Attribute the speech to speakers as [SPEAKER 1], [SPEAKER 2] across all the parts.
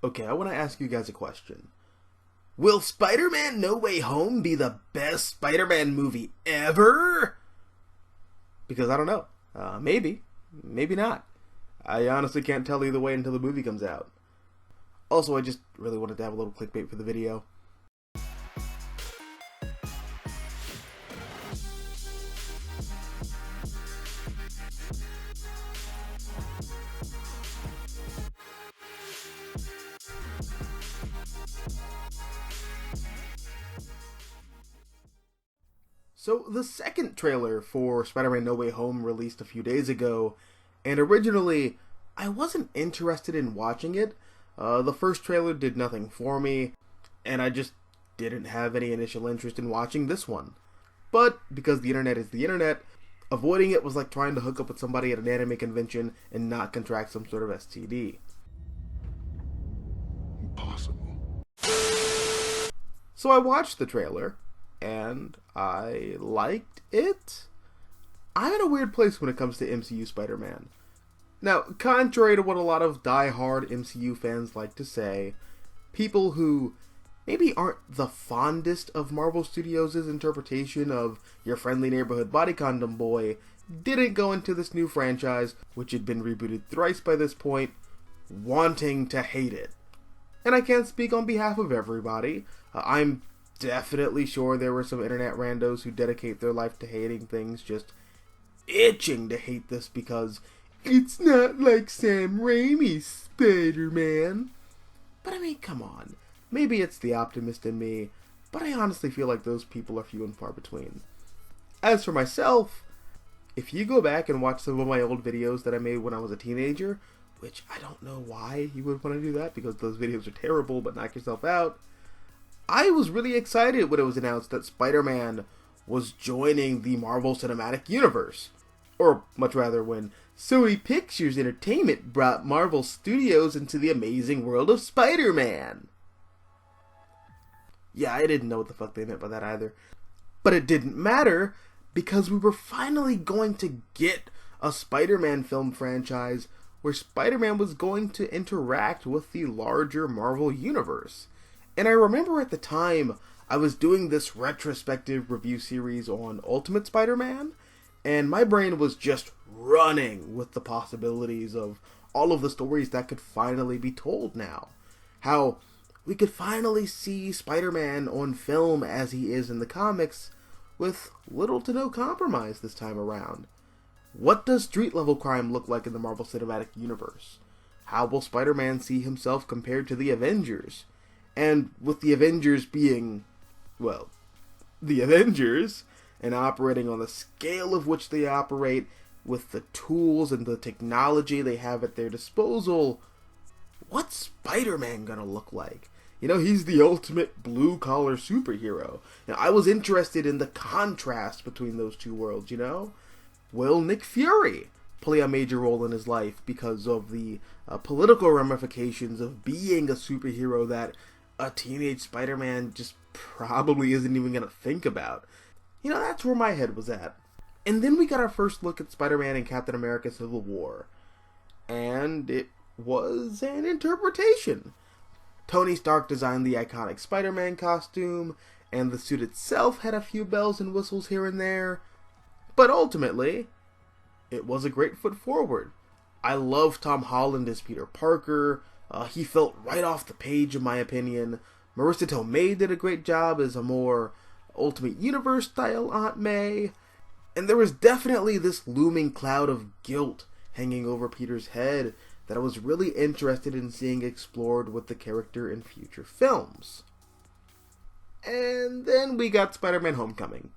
[SPEAKER 1] Okay, I want to ask you guys a question. Will Spider-Man No Way Home be the best Spider-Man movie ever? Because I don't know. Maybe. Maybe not. I honestly can't tell either way until the movie comes out. Also, I just really wanted to have a little clickbait for the video. So, the second trailer for Spider-Man No Way Home released a few days ago, and originally, I wasn't interested in watching it. The first trailer did nothing for me, and I just didn't have any initial interest in watching this one. But, because the internet is the internet, avoiding it was like trying to hook up with somebody at an anime convention and not contract some sort of STD.
[SPEAKER 2] Impossible.
[SPEAKER 1] So I watched the trailer, and I liked it. I'm in a weird place when it comes to MCU Spider-Man. Now, contrary to what a lot of die-hard MCU fans like to say, people who maybe aren't the fondest of Marvel Studios' interpretation of your friendly neighborhood body condom boy didn't go into this new franchise, which had been rebooted thrice by this point, wanting to hate it. And I can't speak on behalf of everybody. I'm definitely sure there were some internet randos who dedicate their life to hating things, just itching to hate this because it's not like Sam Raimi's Spider-Man. But I mean, come on. Maybe it's the optimist in me, but I honestly feel like those people are few and far between. As for myself, if you go back and watch some of my old videos that I made when I was a teenager, which I don't know why you would want to do that, because those videos are terrible, but knock yourself out. I was really excited when it was announced that Spider-Man was joining the Marvel Cinematic Universe. Or, much rather, when Sony Pictures Entertainment brought Marvel Studios into the amazing world of Spider-Man. Yeah, I didn't know what the fuck they meant by that either. But it didn't matter, because we were finally going to get a Spider-Man film franchise where Spider-Man was going to interact with the larger Marvel universe. And I remember at the time, I was doing this retrospective review series on Ultimate Spider-Man, and my brain was just running with the possibilities of all of the stories that could finally be told now. How we could finally see Spider-Man on film as he is in the comics, with little to no compromise this time around. What does street-level crime look like in the Marvel Cinematic Universe? How will Spider-Man see himself compared to the Avengers? And with the Avengers being, well, the Avengers, and operating on the scale of which they operate, with the tools and the technology they have at their disposal, what's Spider-Man gonna look like? You know, he's the ultimate blue-collar superhero. Now, I was interested in the contrast between those two worlds, you know? Will Nick Fury play a major role in his life because of the political ramifications of being a superhero that a teenage Spider-Man just probably isn't even going to think about? You know, that's where my head was at. And then we got our first look at Spider-Man and Captain America Civil War. And it was an interpretation. Tony Stark designed the iconic Spider-Man costume, and the suit itself had a few bells and whistles here and there. But ultimately, it was a great foot forward. I love Tom Holland as Peter Parker. He felt right off the page, in my opinion. Marissa Tomei did a great job as a more Ultimate Universe style Aunt May. And there was definitely this looming cloud of guilt hanging over Peter's head that I was really interested in seeing explored with the character in future films. And then we got Spider-Man Homecoming.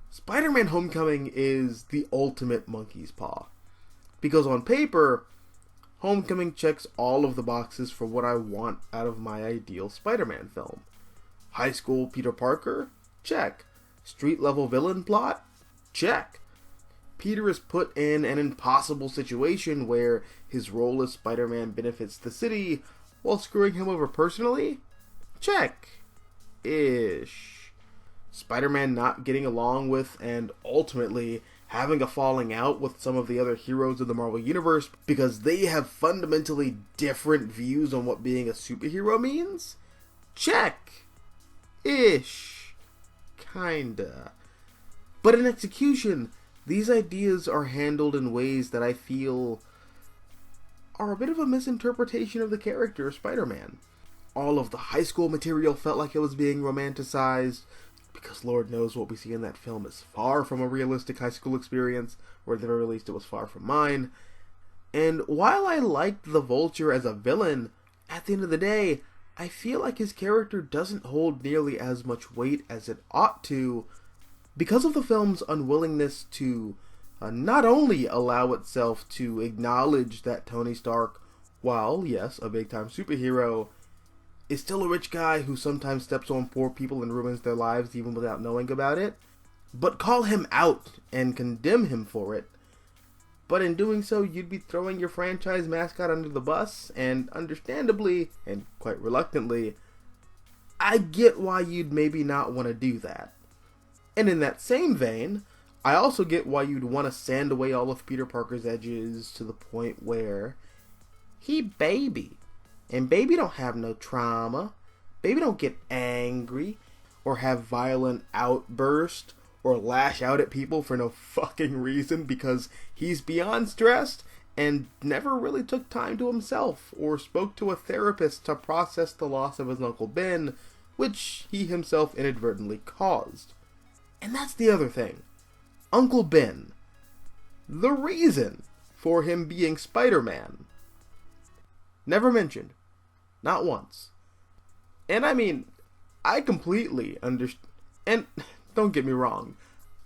[SPEAKER 1] Spider-Man Homecoming is the ultimate monkey's paw. Because on paper, Homecoming checks all of the boxes for what I want out of my ideal Spider-Man film. High school Peter Parker? Check. Street-level villain plot? Check. Peter is put in an impossible situation where his role as Spider-Man benefits the city while screwing him over personally? Check. Ish. Spider-Man not getting along with and ultimately having a falling out with some of the other heroes of the Marvel Universe because they have fundamentally different views on what being a superhero means? Check. Ish. Kinda. But in execution, these ideas are handled in ways that I feel are a bit of a misinterpretation of the character of Spider-Man. All of the high school material felt like it was being romanticized, because Lord knows what we see in that film is far from a realistic high school experience, or at the very least it was far from mine. And while I liked the Vulture as a villain, at the end of the day, I feel like his character doesn't hold nearly as much weight as it ought to, because of the film's unwillingness to not only allow itself to acknowledge that Tony Stark, while, yes, a big-time superhero, is still a rich guy who sometimes steps on poor people and ruins their lives even without knowing about it, but call him out and condemn him for it. But in doing so, you'd be throwing your franchise mascot under the bus, and understandably, and quite reluctantly, I get why you'd maybe not want to do that. And in that same vein, I also get why you'd want to sand away all of Peter Parker's edges to the point where he baby. And baby don't have no trauma. Baby don't get angry or have violent outbursts or lash out at people for no fucking reason because he's beyond stressed and never really took time to himself or spoke to a therapist to process the loss of his Uncle Ben, which he himself inadvertently caused. And that's the other thing. Uncle Ben. The reason for him being Spider-Man. Never mentioned. Not once. And I mean, I completely understand. And don't get me wrong.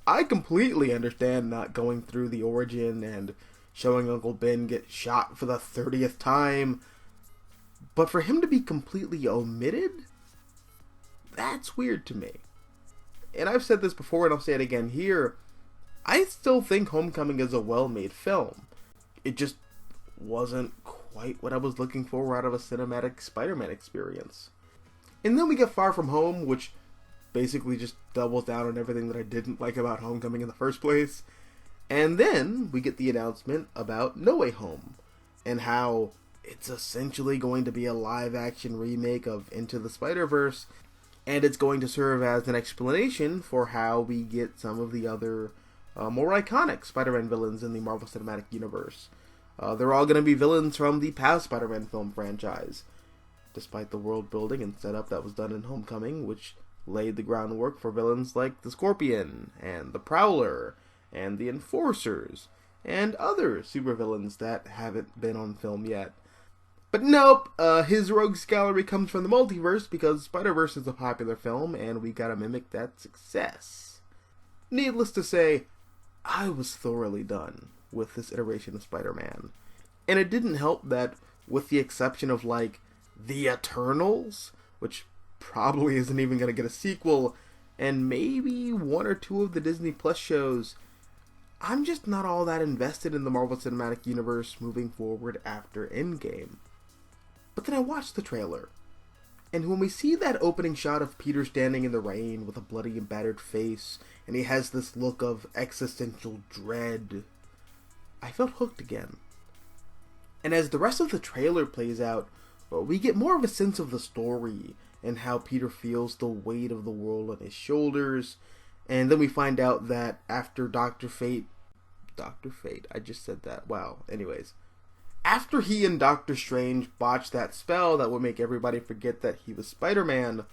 [SPEAKER 1] I completely understand not going through the origin and showing Uncle Ben get shot for the 30th time. But for him to be completely omitted? That's weird to me. And I've said this before and I'll say it again here. I still think Homecoming is a well-made film. It just wasn't quite what I was looking for out of a cinematic Spider-Man experience. And then we get Far From Home, which basically just doubles down on everything that I didn't like about Homecoming in the first place. And then we get the announcement about No Way Home, and how it's essentially going to be a live-action remake of Into the Spider-Verse, and it's going to serve as an explanation for how we get some of the other more iconic Spider-Man villains in the Marvel Cinematic Universe. They're all going to be villains from the past Spider-Man film franchise, despite the world building and setup that was done in Homecoming, which laid the groundwork for villains like the Scorpion, and the Prowler, and the Enforcers, and other supervillains that haven't been on film yet. But nope, his rogues gallery comes from the multiverse because Spider-Verse is a popular film, and we gotta mimic that success. Needless to say, I was thoroughly done with this iteration of Spider-Man. And it didn't help that, with the exception of, like, The Eternals, which probably isn't even going to get a sequel, and maybe one or two of the Disney Plus shows, I'm just not all that invested in the Marvel Cinematic Universe moving forward after Endgame. But then I watched the trailer, and when we see that opening shot of Peter standing in the rain with a bloody and battered face, and he has this look of existential dread, I felt hooked again. And as the rest of the trailer plays out, we get more of a sense of the story and how Peter feels the weight of the world on his shoulders. And then we find out that after Dr. Fate, I just said that, wow, anyways. After he and Doctor Strange botched that spell that would make everybody forget that he was Spider-Man,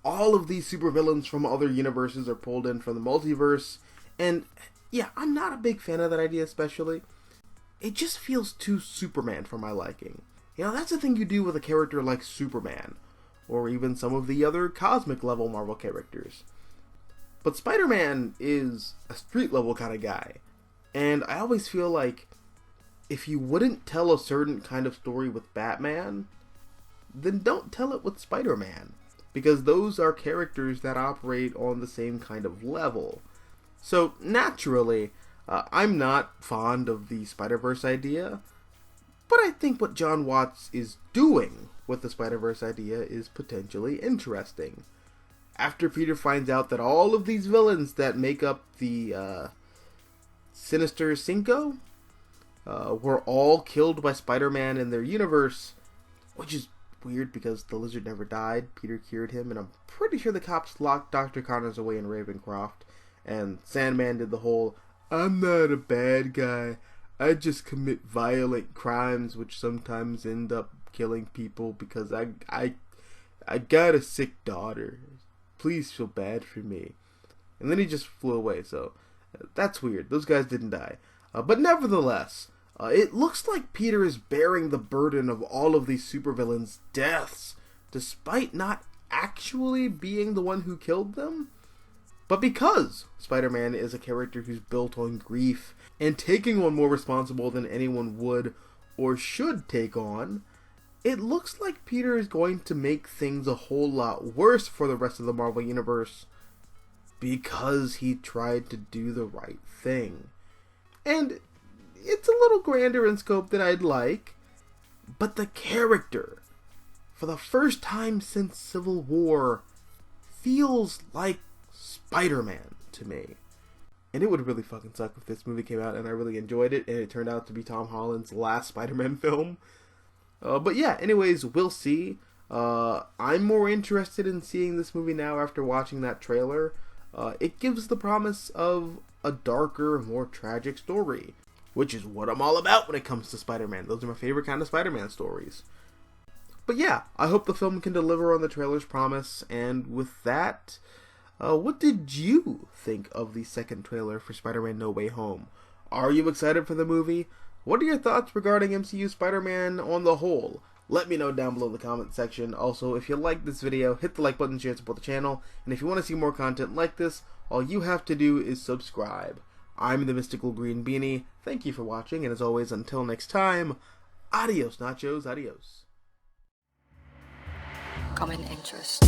[SPEAKER 1] all of these supervillains from other universes are pulled in from the multiverse, and yeah, I'm not a big fan of that idea especially. It just feels too Superman for my liking. You know, that's the thing you do with a character like Superman, or even some of the other cosmic level Marvel characters. But Spider-Man is a street level kind of guy, and I always feel like if you wouldn't tell a certain kind of story with Batman, then don't tell it with Spider-Man, because those are characters that operate on the same kind of level. So naturally, I'm not fond of the Spider-Verse idea, but I think what Jon Watts is doing with the Spider-Verse idea is potentially interesting. after Peter finds out that all of these villains that make up the Sinister Cinco were all killed by Spider-Man in their universe, which is weird because the Lizard never died. Peter cured him, and I'm pretty sure the cops locked Dr. Connors away in Ravencroft, and Sandman did the whole, "I'm not a bad guy, I just commit violent crimes which sometimes end up killing people because I got a sick daughter. Please feel bad for me." And then he just flew away, so that's weird. Those guys didn't die. But nevertheless, it looks like Peter is bearing the burden of all of these supervillains' deaths, despite not actually being the one who killed them. But because Spider-Man is a character who's built on grief and taking on more responsible than anyone would or should take on, it looks like Peter is going to make things a whole lot worse for the rest of the Marvel Universe because he tried to do the right thing. And it's a little grander in scope than I'd like, but the character, for the first time since Civil War, feels like Spider-Man to me. And it would really fucking suck if this movie came out and I really enjoyed it and it turned out to be Tom Holland's last Spider-Man film. But yeah, anyways, we'll see. I'm more interested in seeing this movie now after watching that trailer. It gives the promise of a darker, more tragic story, which is what I'm all about when it comes to Spider-Man. Those are my favorite kind of Spider-Man stories. But yeah, I hope the film can deliver on the trailer's promise, and with that, what did you think of the second trailer for Spider-Man No Way Home? Are you excited for the movie? What are your thoughts regarding MCU Spider-Man on the whole? Let me know down below in the comment section. Also, if you like this video, hit the like button, share, support the channel, and if you want to see more content like this, all you have to do is subscribe. I'm the Mystical Green Beanie. Thank you for watching, and as always, until next time, adios nachos, adios.
[SPEAKER 2] Common interest.